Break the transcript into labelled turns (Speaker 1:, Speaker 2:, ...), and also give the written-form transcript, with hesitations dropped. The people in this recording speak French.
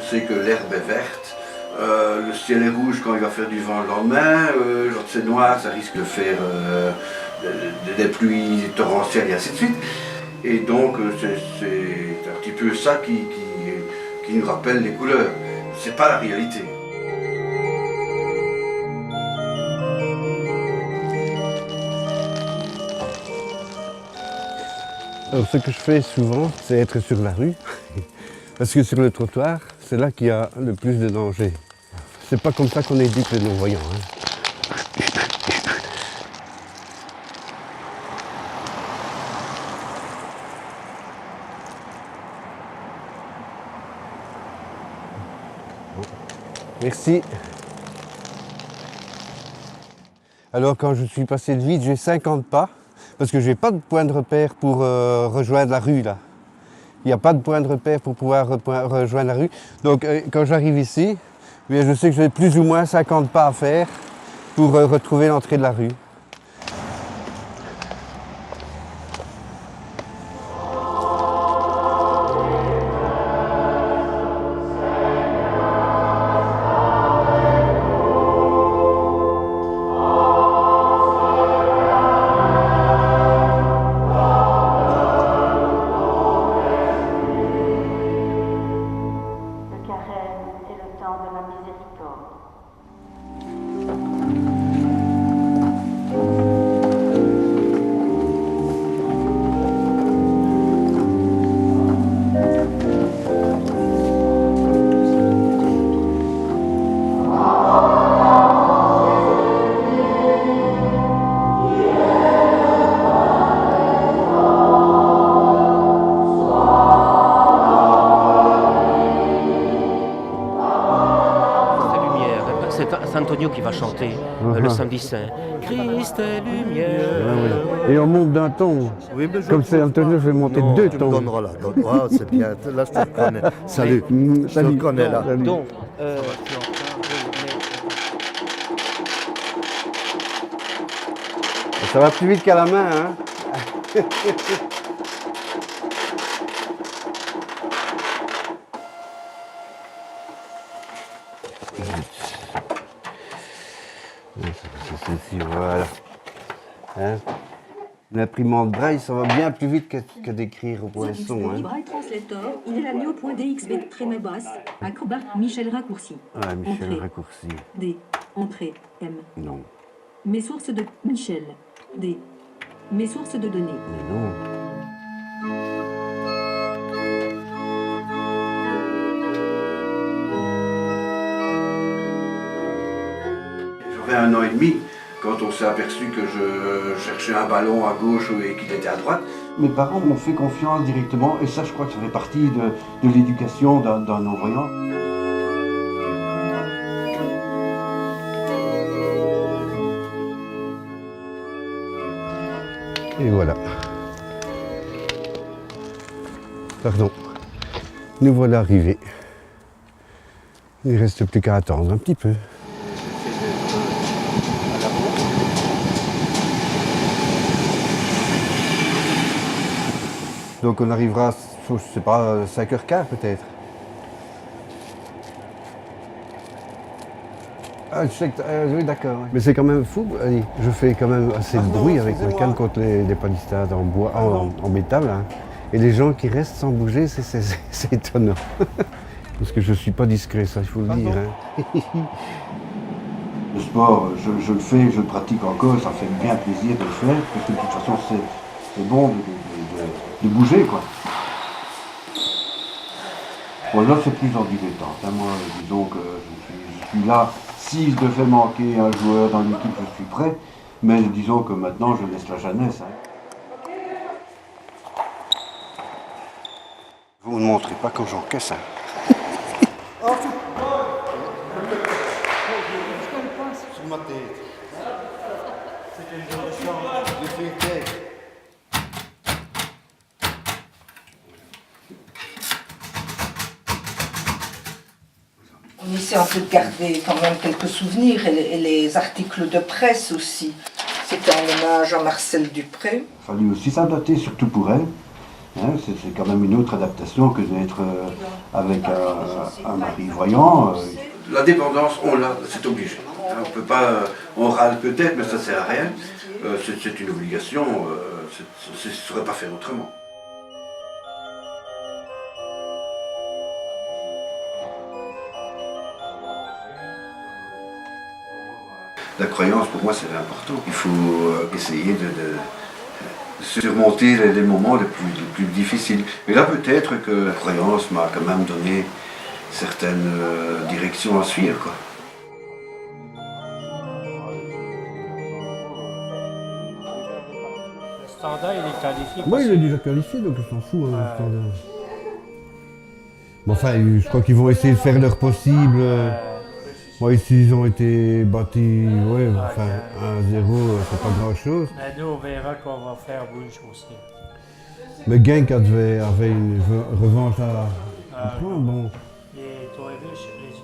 Speaker 1: sait que l'herbe est verte, le ciel est rouge quand il va faire du vent le lendemain, quand c'est noir, ça risque de faire des pluies torrentielles et ainsi de suite. Et donc c'est un petit peu ça qui nous rappelle les couleurs. C'est pas la réalité.
Speaker 2: Alors ce que je fais souvent, c'est être sur la rue, parce que sur le trottoir, c'est là qu'il y a le plus de danger. C'est pas comme ça qu'on éduque les non-voyants. Merci. Alors quand je suis passé de vite, j'ai 50 pas, parce que je n'ai pas de point de repère pour rejoindre la rue là. Il n'y a pas de point de repère pour pouvoir rejoindre la rue. Donc quand j'arrive ici, je sais que j'ai plus ou moins 50 pas à faire pour retrouver l'entrée de la rue.
Speaker 3: C'est Antonio qui va chanter le samedi saint. Christ est lumière.
Speaker 2: Et on monte d'un ton.
Speaker 4: Oui,
Speaker 2: comme c'est Antonio, je vais monter
Speaker 4: non,
Speaker 2: 2
Speaker 4: tu
Speaker 2: tons.
Speaker 4: me donneras là. Ah, c'est bien. Là, je te reconnais. Salut. Je te reconnais là.
Speaker 2: Salut.
Speaker 3: Donc,
Speaker 2: Ça va plus vite qu'à la main, hein. Ceci, voilà. Hein? L'imprimante braille, ça va bien plus vite que d'écrire au poinçon. Hein?
Speaker 5: Braille translator, inhalami au point DXB très basse, acrobat Michel Raccourci.
Speaker 2: Ah, Michel
Speaker 5: Entrée.
Speaker 2: Raccourci.
Speaker 5: D. Entrée. M.
Speaker 2: Non.
Speaker 5: Mes sources de Michel. D. Mes sources de données.
Speaker 2: Mais non.
Speaker 1: J'avais 1 an et demi quand on s'est aperçu que je cherchais un ballon à gauche et qu'il était à droite. Mes parents m'ont fait confiance directement et ça je crois que ça fait partie de l'éducation d'un non-voyant.
Speaker 2: Et voilà. Pardon. Nous voilà arrivés. Il ne reste plus qu'à attendre un petit peu. Donc on arrivera, je sais pas, 5h15 peut-être. Ah, oui, d'accord. Oui. Mais c'est quand même fou. Allez, je fais quand même assez de bruit avec ma canne contre les palissades en bois, en métal. Hein. Et les gens qui restent sans bouger, c'est étonnant. Parce que je ne suis pas discret, ça, il faut le dire. Hein.
Speaker 1: Le sport, je le fais, je le pratique encore, ça fait bien plaisir de le faire, parce que de toute façon, c'est bon de bouger, quoi. Bon, là, c'est plus en dilettante. Hein. Moi, disons que je suis là. Si je devais manquer un joueur dans l'équipe, je suis prêt. Mais disons que maintenant, je laisse la jeunesse. Hein. Vous ne montrez pas quand j'encaisse. Hein. Sur ma tête. C'était une bonne chance. J'ai fait une tête.
Speaker 6: On essaie un peu de garder quand même quelques souvenirs et les articles de presse aussi. C'était en hommage à Marcel Dupré.
Speaker 1: Il fallait aussi s'adapter, surtout pour elle. Hein, c'est quand même une autre adaptation que d'être avec un mari voyant. La dépendance, on l'a, c'est obligé. On peut pas, on râle peut-être, mais ça sert à rien. C'est une obligation, ce ne serait pas faire autrement. La croyance, pour moi, c'est important. Il faut essayer de surmonter les moments les plus difficiles. Mais là, peut-être que la croyance m'a quand même donné certaines directions à suivre, quoi.
Speaker 7: Le standard, il est qualifié.
Speaker 2: Oui, il est déjà qualifié, donc je s'en fous, hein, le standard. Bon, enfin, je crois qu'ils vont essayer de faire leur possible. Bon, ici, ils ont été bâtis, ouais, enfin, 1-0, c'est pas grand-chose.
Speaker 7: Mais nous, on verra qu'on va faire bouche aussi.
Speaker 2: Mais Genk avait une revanche à prendre, bon.
Speaker 7: Et tu as vu, les